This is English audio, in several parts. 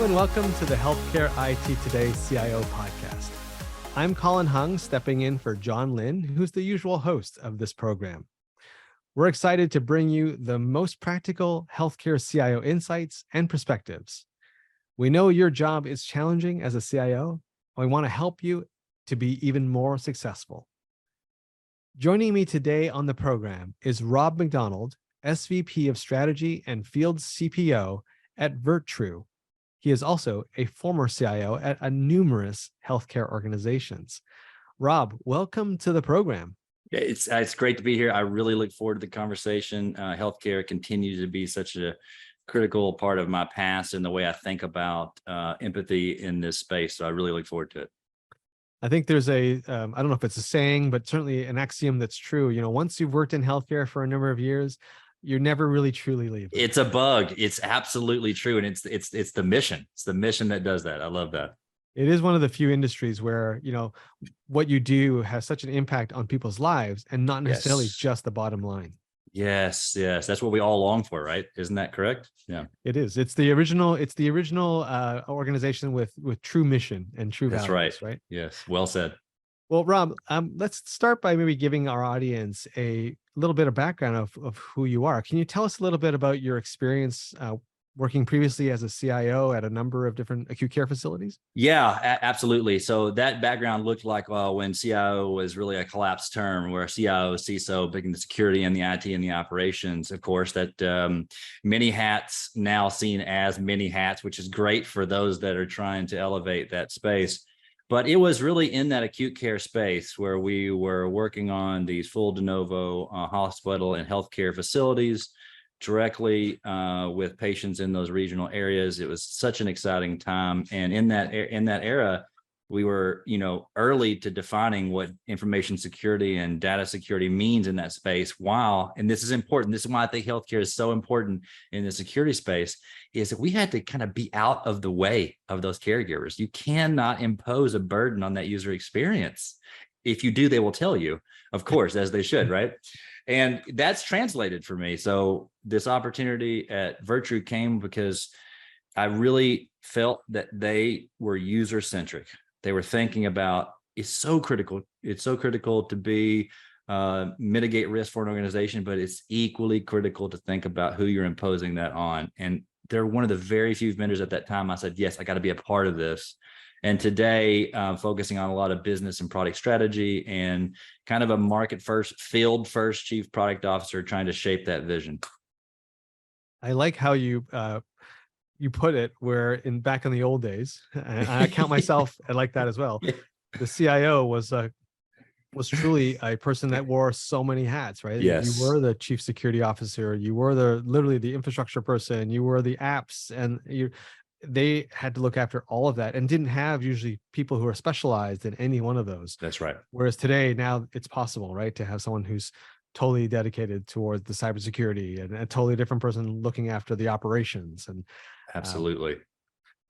Hello and welcome to the Healthcare IT Today CIO podcast. I'm Colin Hung, stepping in for John Lynn, who's the usual host of this program. We're excited to bring you the most practical healthcare CIO insights and perspectives. We know your job is challenging as a CIO, and we want to help you to be even more successful. Joining me today on the program is Rob McDonald, SVP of Strategy and Field CPO at Virtru. He is also a former CIO at numerous healthcare organizations. Rob, welcome to the program. Yeah, it's great to be here. I really look forward to the conversation. Healthcare continues to be such a critical part of my past and the way I think about empathy in this space. So I really look forward to it. I think there's I don't know if it's a saying, but certainly an axiom that's true. You know, once you've worked in healthcare for a number of years, you never really truly leave. It's a bug. It's absolutely true. And it's the mission. It's the mission that does that. I love that. It is one of the few industries where, you know, what you do has such an impact on people's lives and not necessarily just the bottom line. Yes. That's what we all long for, right? Isn't that correct? Yeah, it is. It's the original organization with true mission and true values, right? Yes. Well said. Well, Rob, let's start by maybe giving our audience a little bit of background of who you are. Can you tell us a little bit about your experience working previously as a CIO at a number of different acute care facilities? Yeah, absolutely. So that background looked like when CIO was really a collapsed term, where CIO, CISO, picking the security and the IT and the operations. Of course, that many hats now seen as many hats, which is great for those that are trying to elevate that space. But it was really in that acute care space where we were working on these full de novo hospital and healthcare facilities directly with patients in those regional areas. It was such an exciting time. And in that era, we were, early to defining what information security and data security means in that space. And this is important. This is why I think healthcare is so important in the security space, is that we had to kind of be out of the way of those caregivers. You cannot impose a burden on that user experience. If you do, they will tell you, of course, as they should, right? And that's translated for me. So this opportunity at Virtru came because I really felt that they were user-centric. They were thinking about, it's so critical. It's so critical to be mitigate risk for an organization, but it's equally critical to think about who you're imposing that on. And they're one of the very few vendors at that time. I said, yes, I got to be a part of this. And today, focusing on a lot of business and product strategy and kind of a market first, field first chief product officer trying to shape that vision. I like how you put it, where back in the old days, and I count myself like that as well. The CIO was truly a person that wore so many hats, right? Yes. You were the chief security officer, you were literally the infrastructure person, you were the apps, and they had to look after all of that and didn't have usually people who are specialized in any one of those. That's right. Whereas today, now it's possible, right, to have someone who's totally dedicated towards the cybersecurity and a totally different person looking after the operations. And absolutely.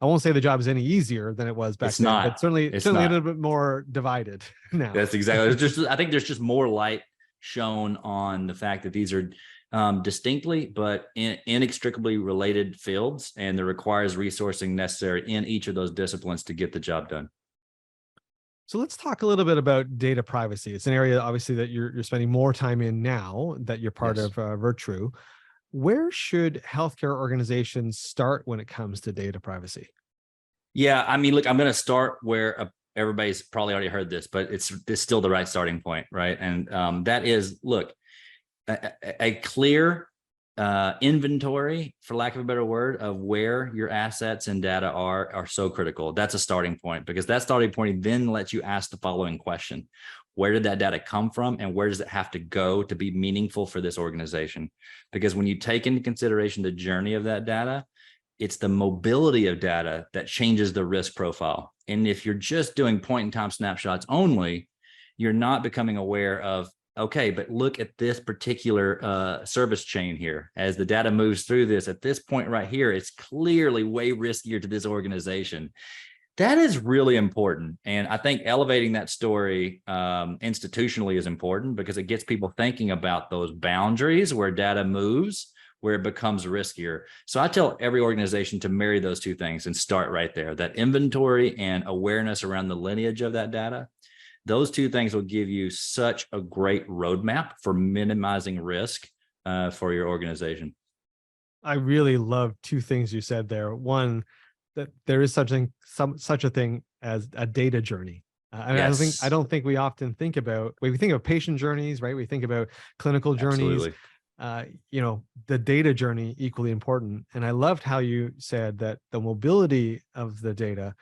I won't say the job is any easier than it was back then, but certainly a little bit more divided now. That's exactly. I think there's just more light shown on the fact that these are distinctly but inextricably related fields, and there requires resourcing necessary in each of those disciplines to get the job done. So let's talk a little bit about data privacy. It's an area obviously that you're spending more time in now that you're part of Virtru. Where should healthcare organizations start when it comes to data privacy? Yeah, I mean, look, I'm going to start where everybody's probably already heard this, but it's still the right starting point, right? And that is, look, a clear inventory, for lack of a better word, of where your assets and data are so critical. That's a starting point, because that starting point then lets you ask the following question: where did that data come from, and where does it have to go to be meaningful for this organization? Because when you take into consideration the journey of that data, it's the mobility of data that changes the risk profile. And if you're just doing point in time snapshots only, you're not becoming aware of, okay, but look at this particular service chain here. As the data moves through this, at this point right here, it's clearly way riskier to this organization. That is really important. And I think elevating that story institutionally is important, because it gets people thinking about those boundaries where data moves, where it becomes riskier. So I tell every organization to marry those two things and start right there. That inventory and awareness around the lineage of that data. Those two things will give you such a great roadmap for minimizing risk for your organization. I really love two things you said there. One, that there is such a thing as a data journey. Yes. I don't think we often think about, when we think of patient journeys, right? We think about clinical journeys. Absolutely. The data journey equally important. And I loved how you said that the mobility of the data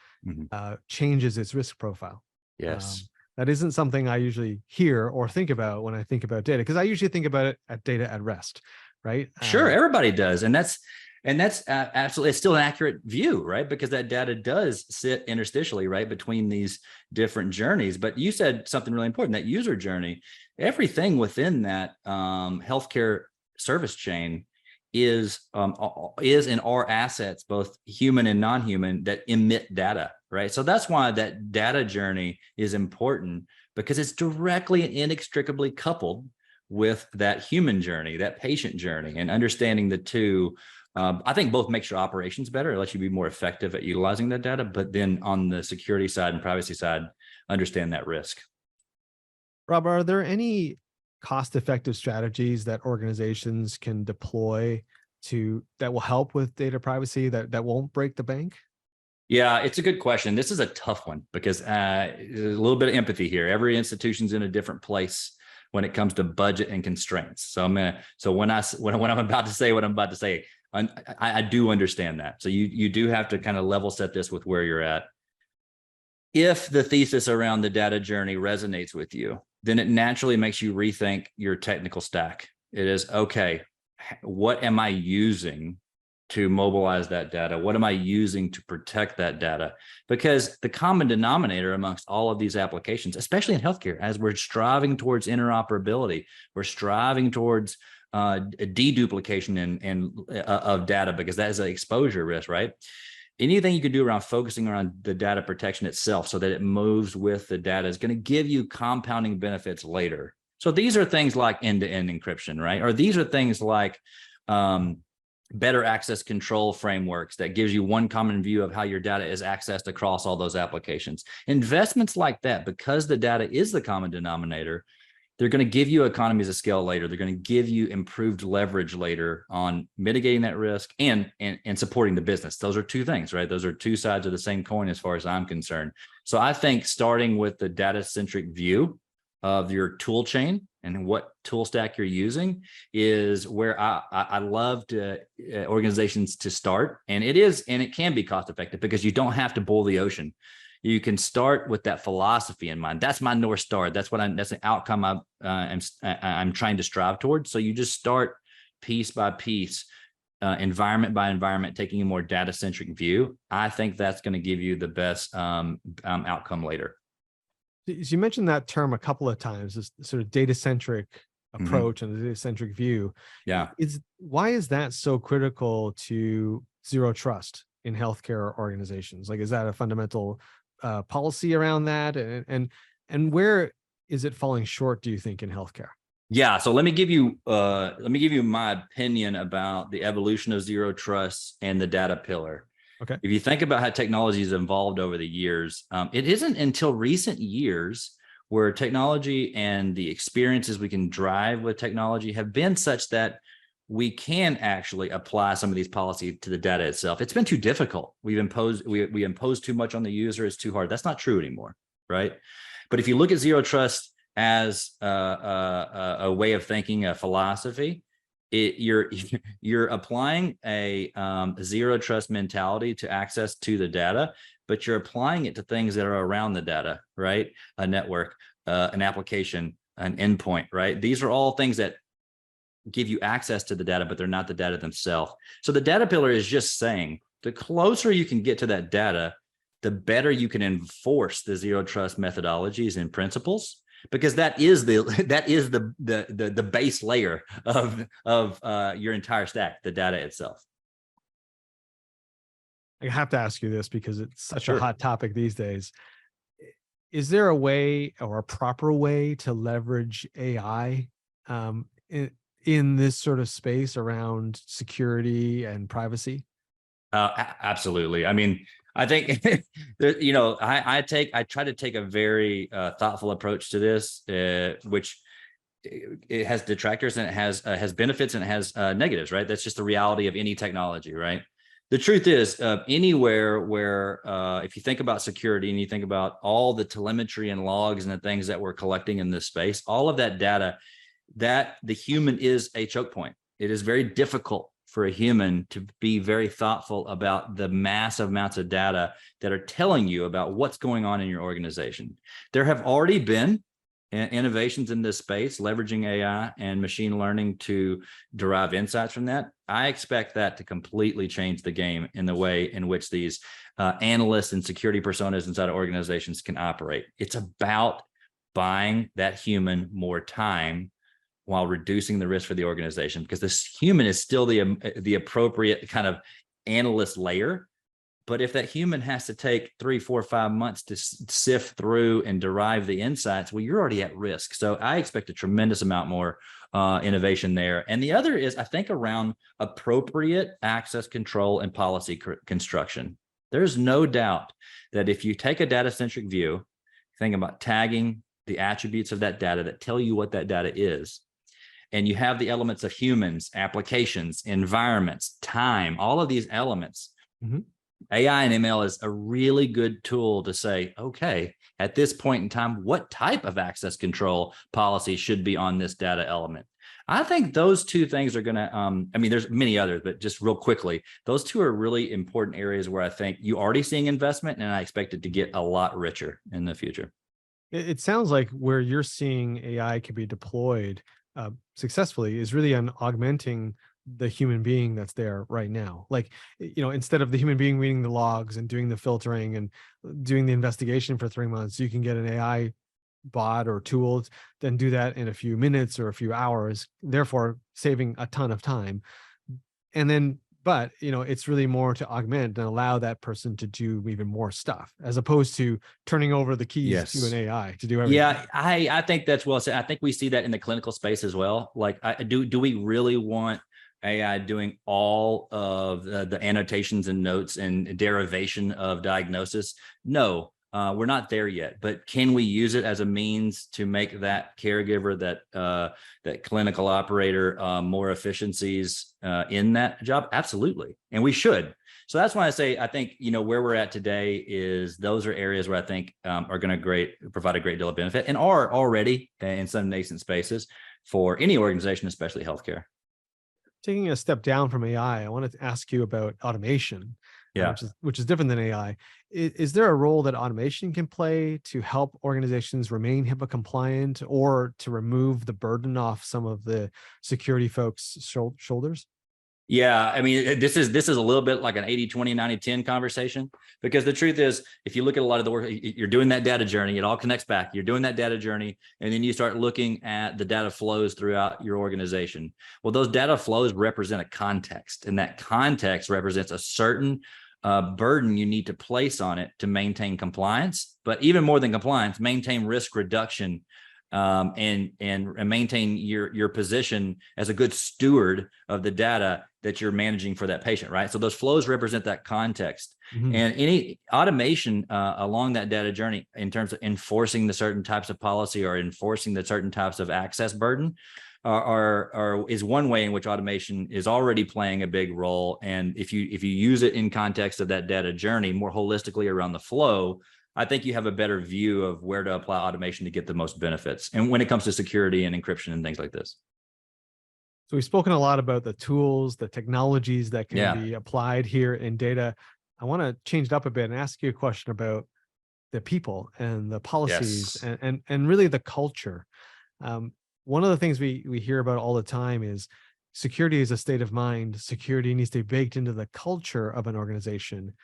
changes its risk profile. Yes. That isn't something I usually hear or think about when I think about data, because I usually think about it at data at rest, right? Sure, everybody does, and that's absolutely, it's still an accurate view, right? Because that data does sit interstitially, right, between these different journeys. But you said something really important: that user journey, everything within that healthcare service chain is and are assets, both human and non-human, that emit data, right? So that's why that data journey is important, because it's directly and inextricably coupled with that human journey, that patient journey, and understanding the two. I think both makes your operations better. It lets you be more effective at utilizing that data, but then on the security side and privacy side, understand that risk. Rob, are there any cost-effective strategies that organizations can deploy that will help with data privacy that won't break the bank? Yeah, it's a good question. This is a tough one because there's a little bit of empathy here. Every institution's in a different place when it comes to budget and constraints. So when I'm about to say what I'm about to say, I do understand that. So you do have to kind of level set this with where you're at. If the thesis around the data journey resonates with you, then it naturally makes you rethink your technical stack. It is, okay, what am I using to mobilize that data? What am I using to protect that data? Because the common denominator amongst all of these applications, especially in healthcare, as we're striving towards interoperability, we're striving towards deduplication of data, because that is an exposure risk, right? Anything you can do around focusing around the data protection itself so that it moves with the data is going to give you compounding benefits later. So these are things like end-to-end encryption, right? Or these are things like better access control frameworks that gives you one common view of how your data is accessed across all those applications. Investments like that, because the data is the common denominator, they're going to give you economies of scale later. They're going to give you improved leverage later on mitigating that risk and supporting the business. Those are two things, right? Those are two sides of the same coin as far as I'm concerned. So I think starting with the data-centric view of your tool chain and what tool stack you're using is where I love organizations to start. And it can be cost effective because you don't have to boil the ocean. You can start with that philosophy in mind. That's my North Star. That's an outcome I'm trying to strive towards. So you just start piece by piece, environment by environment, taking a more data-centric view. I think that's going to give you the best outcome later. You mentioned that term a couple of times, this sort of data-centric approach and the data-centric view. Yeah. Why is that so critical to zero trust in healthcare organizations? Like, is that a fundamental policy around that? And where is it falling short, do you think, in healthcare? Yeah. So let me give you my opinion about the evolution of zero trust and the data pillar. Okay. If you think about how technology has evolved over the years, it isn't until recent years where technology and the experiences we can drive with technology have been such that we can actually apply some of these policies to the data itself. It's been too difficult. We impose too much on the user. It's too hard. That's not true anymore, right? But if you look at zero trust as a way of thinking, a philosophy, you're applying a zero trust mentality to access to the data, but you're applying it to things that are around the data, right? A network, an application, an endpoint, right? These are all things that give you access to the data, but they're not the data themselves. So the data pillar is just saying the closer you can get to that data, the better you can enforce the zero trust methodologies and principles, because that is the base layer of your entire stack, the data itself. I have to ask you this because it's such Sure. a hot topic these days. Is there a way or a proper way to leverage AI in this sort of space around security and privacy? Absolutely. I mean, I think I try to take a very thoughtful approach to this, which it has detractors and it has benefits and it has negatives, right? That's just the reality of any technology, right? The truth is, anywhere where if you think about security and you think about all the telemetry and logs and the things that we're collecting in this space, all of that data, that the human is a choke point. It is very difficult for a human to be very thoughtful about the massive amounts of data that are telling you about what's going on in your organization. There have already been innovations in this space, leveraging AI and machine learning to derive insights from that. I expect that to completely change the game in the way in which these analysts and security personas inside of organizations can operate. It's about buying that human more time while reducing the risk for the organization, because this human is still the appropriate kind of analyst layer. But if that human has to take 3, 4, 5 months to sift through and derive the insights, well, you're already at risk. So I expect a tremendous amount more innovation there. And the other is, I think, around appropriate access control and policy construction. There's no doubt that if you take a data-centric view, think about tagging the attributes of that data that tell you what that data is, and you have the elements of humans, applications, environments, time, all of these elements. Mm-hmm. AI and ML is a really good tool to say, okay, at this point in time, what type of access control policy should be on this data element? I think those two things are going to, I mean, there's many others, but just real quickly, those two are really important areas where I think you're already seeing investment, and I expect it to get a lot richer in the future. It sounds like where you're seeing AI can be deployed successfully is really on augmenting the human being that's there right now. Like, instead of the human being reading the logs and doing the filtering and doing the investigation for 3 months, you can get an AI bot or tool, then do that in a few minutes or a few hours, therefore saving a ton of time. And then, but it's really more to augment and allow that person to do even more stuff, as opposed to turning over the keys to an AI to do everything. Yeah, I think that's well said. I think we see that in the clinical space as well. Like, do we really want AI doing all of the annotations and notes and derivation of diagnosis? No, we're not there yet. But can we use it as a means to make that caregiver, that clinical operator, more efficiencies in that job? Absolutely, and we should. So that's why I say I think where we're at today is those are areas where I think are going to provide a great deal of benefit, and are already in some nascent spaces for any organization, especially healthcare. Taking a step down from AI, I wanted to ask you about automation, which is different than AI. Is there a role that automation can play to help organizations remain HIPAA compliant, or to remove the burden off some of the security folks' shoulders? Yeah, I mean, this is a little bit like an 80-20, 90-10 conversation, because the truth is, if you look at a lot of the work, you're doing that data journey, it all connects back. You're doing that data journey, and then you start looking at the data flows throughout your organization. Well, those data flows represent a context, and that context represents a certain burden you need to place on it to maintain compliance, but even more than compliance, maintain risk reduction, and maintain your position as a good steward of the data that you're managing for that patient, right? So those flows represent that context. Mm-hmm. And any automation along that data journey in terms of enforcing the certain types of policy or enforcing the certain types of access burden is one way in which automation is already playing a big role. And if you use it in context of that data journey more holistically around the flow, I think you have a better view of where to apply automation to get the most benefits. And when it comes to security and encryption and things like this. So we've spoken a lot about the tools, the technologies that can be applied here in data. I want to change it up a bit and ask you a question about the people and the policies and really the culture. One of the things we hear about all the time is security is a state of mind. Security needs to be baked into the culture of an organization.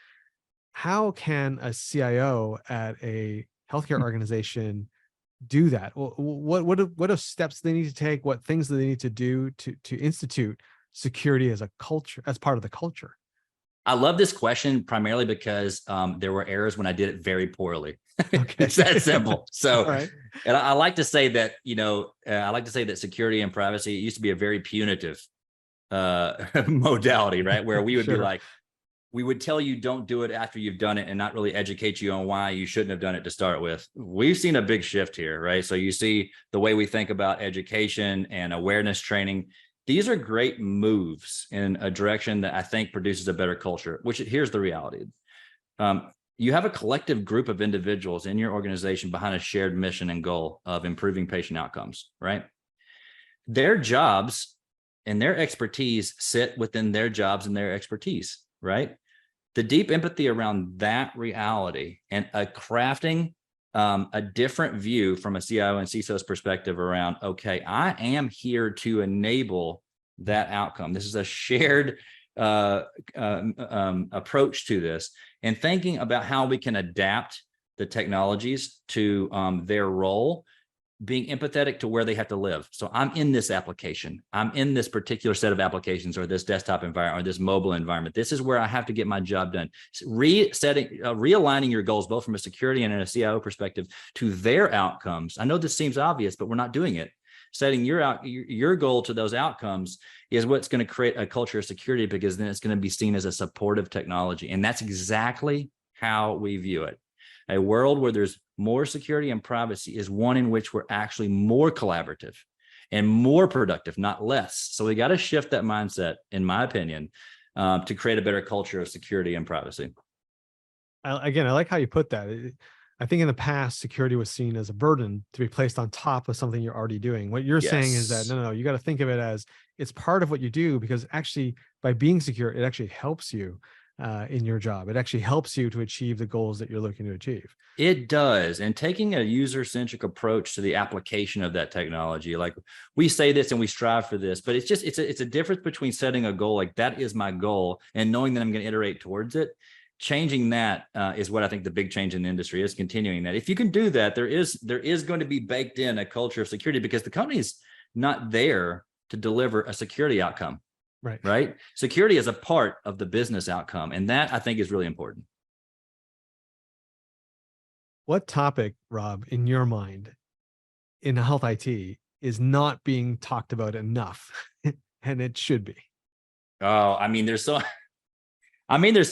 How can a CIO at a healthcare organization do that? What are steps they need to take? What things do they need to do to institute security as a culture, as part of the culture? I love this question primarily because there were errors when I did it very poorly. Okay. It's that simple. So, All right. and I like to say that, I like to say that security and privacy, it used to be a very punitive modality, right? Where we would be Sure. like, we would tell you don't do it after you've done it and not really educate you on why you shouldn't have done it to start with. We've seen a big shift here, right? So you see the way we think about education and awareness training. These are great moves in a direction that I think produces a better culture, which here's the reality. You have a collective group of individuals in your organization behind a shared mission and goal of improving patient outcomes, right? Their jobs and their expertise sit within their jobs and their expertise, right? The deep empathy around that reality and crafting a different view from a CIO and CISO's perspective around, okay, I am here to enable that outcome. This is a shared approach to this, and thinking about how we can adapt the technologies to their role, being empathetic to where they have to live. So I'm in this application. I'm in this particular set of applications or this desktop environment or this mobile environment. This is where I have to get my job done. Realigning your goals, both from a security and a CIO perspective, to their outcomes. I know this seems obvious, but we're not doing it. Setting your goal to those outcomes is what's going to create a culture of security, because then it's going to be seen as a supportive technology. And that's exactly how we view it. A world where there's more security and privacy is one in which we're actually more collaborative and more productive, not less. So we got to shift that mindset, in my opinion, to create a better culture of security and privacy. I like how you put that. I think in the past, security was seen as a burden to be placed on top of something you're already doing. What you're saying is that, no, you got to think of it as it's part of what you do, because actually by being secure, it actually helps you in your job. It actually helps you to achieve the goals that you're looking to achieve. It does. And taking a user-centric approach to the application of that technology, like we say this and we strive for this, but it's just, it's a difference between setting a goal, like that is my goal, and knowing that I'm going to iterate towards it. Changing that is what I think the big change in the industry is, continuing that. If you can do that, there is going to be baked in a culture of security, because the company's not there to deliver a security outcome. Right. Security is a part of the business outcome. And that, I think, is really important. What topic, Rob, in your mind, in health IT is not being talked about enough, and it should be? Oh, there's so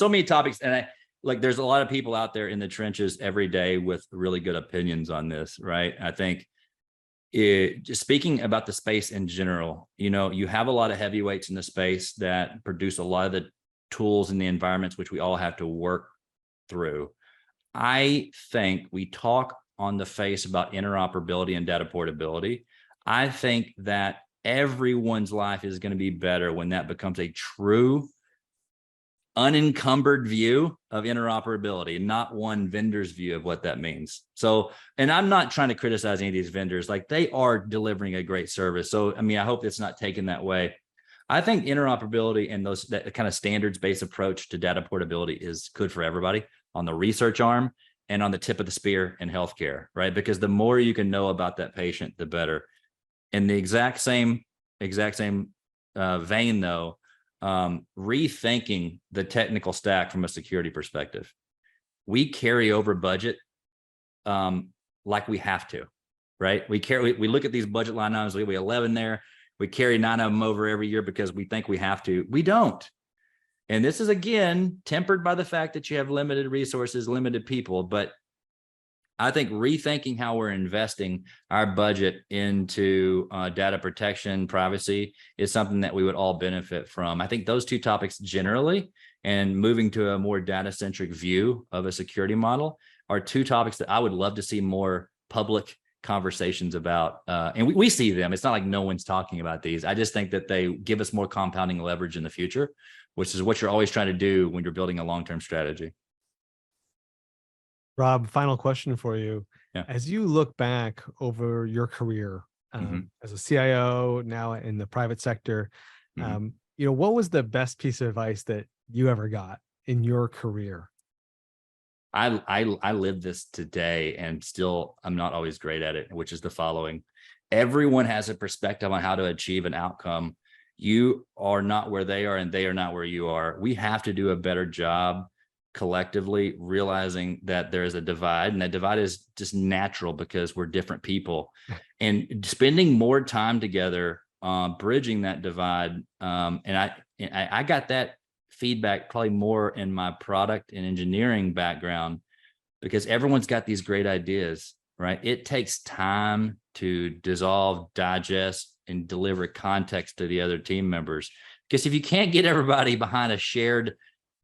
many topics, and there's a lot of people out there in the trenches every day with really good opinions on this, right? I think just speaking about the space in general, you have a lot of heavyweights in the space that produce a lot of the tools and the environments which we all have to work through. I think we talk on the face about interoperability and data portability. I think that everyone's life is going to be better when that becomes a true unencumbered view of interoperability, not one vendor's view of what that means. So, and I'm not trying to criticize any of these vendors, like they are delivering a great service. So, I hope it's not taken that way. I think interoperability and that kind of standards-based approach to data portability is good for everybody on the research arm and on the tip of the spear in healthcare, right? Because the more you can know about that patient, the better. In the exact same vein, though, rethinking the technical stack from a security perspective. We carry over budget like we have to, right? We look at these budget line items, we have 11 there. We carry 9 of them over every year because we think we have to. We don't. And this is, again, tempered by the fact that you have limited resources, limited people. But I think rethinking how we're investing our budget into data protection, privacy is something that we would all benefit from. I think those two topics generally, and moving to a more data-centric view of a security model, are two topics that I would love to see more public conversations about. And we see them. It's not like no one's talking about these. I just think that they give us more compounding leverage in the future, which is what you're always trying to do when you're building a long-term strategy. Rob, final question for you. Yeah. As you look back over your career as a CIO, now in the private sector, what was the best piece of advice that you ever got in your career? I live this today, and still I'm not always great at it, which is the following. Everyone has a perspective on how to achieve an outcome, You are not where they are and they are not where you are. We have to do a better job collectively realizing that there is a divide, and that divide is just natural because we're different people, and spending more time together, bridging that divide. And I got that feedback probably more in my product and engineering background, because everyone's got these great ideas, right? It takes time to dissolve, digest, and deliver context to the other team members. Because if you can't get everybody behind a shared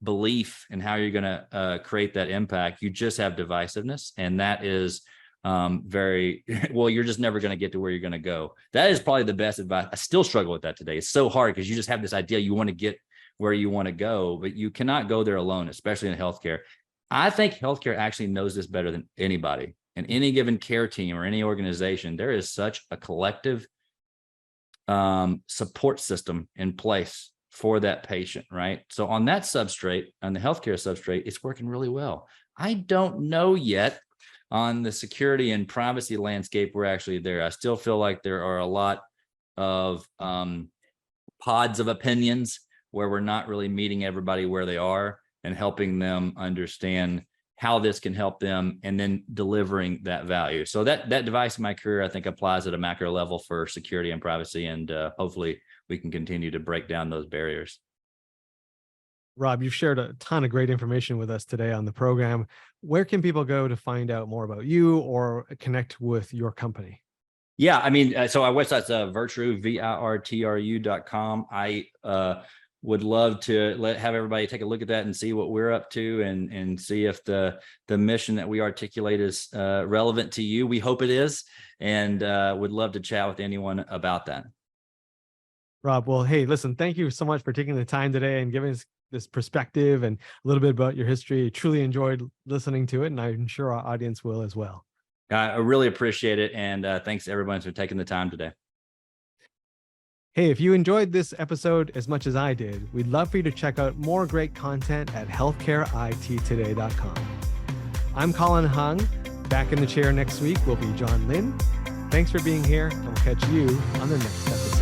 belief in how you're going to create that impact, you just have divisiveness. And that is very, well, you're just never going to get to where you're going to go. That is probably the best advice. I still struggle with that today. It's so hard because you just have this idea, you want to get where you want to go, but you cannot go there alone, especially in healthcare. I think healthcare actually knows this better than anybody. In any given care team or any organization, there is such a collective support system in place for that patient, right? So on that substrate, on the healthcare substrate, it's working really well. I don't know yet on the security and privacy landscape we're actually there. I still feel like there are a lot of pods of opinions where we're not really meeting everybody where they are and helping them understand how this can help them, and then delivering that value. So that device in my career, I think, applies at a macro level for security and privacy, and hopefully we can continue to break down those barriers. Rob, you've shared a ton of great information with us today on the program. Where can people go to find out more about you or connect with your company? Yeah, I mean, so our website's Virtru, virtru.com. I would love to have everybody take a look at that and see what we're up to, and see if the mission that we articulate is relevant to you. We hope it is, and would love to chat with anyone about that. Rob, well, hey, listen, thank you so much for taking the time today and giving us this perspective and a little bit about your history. I truly enjoyed listening to it, and I'm sure our audience will as well. I really appreciate it, and thanks everyone for taking the time today. Hey, if you enjoyed this episode as much as I did, we'd love for you to check out more great content at healthcareitttoday.com. I'm Colin Hung. Back in the chair next week will be John Lynn. Thanks for being here, and we'll catch you on the next episode.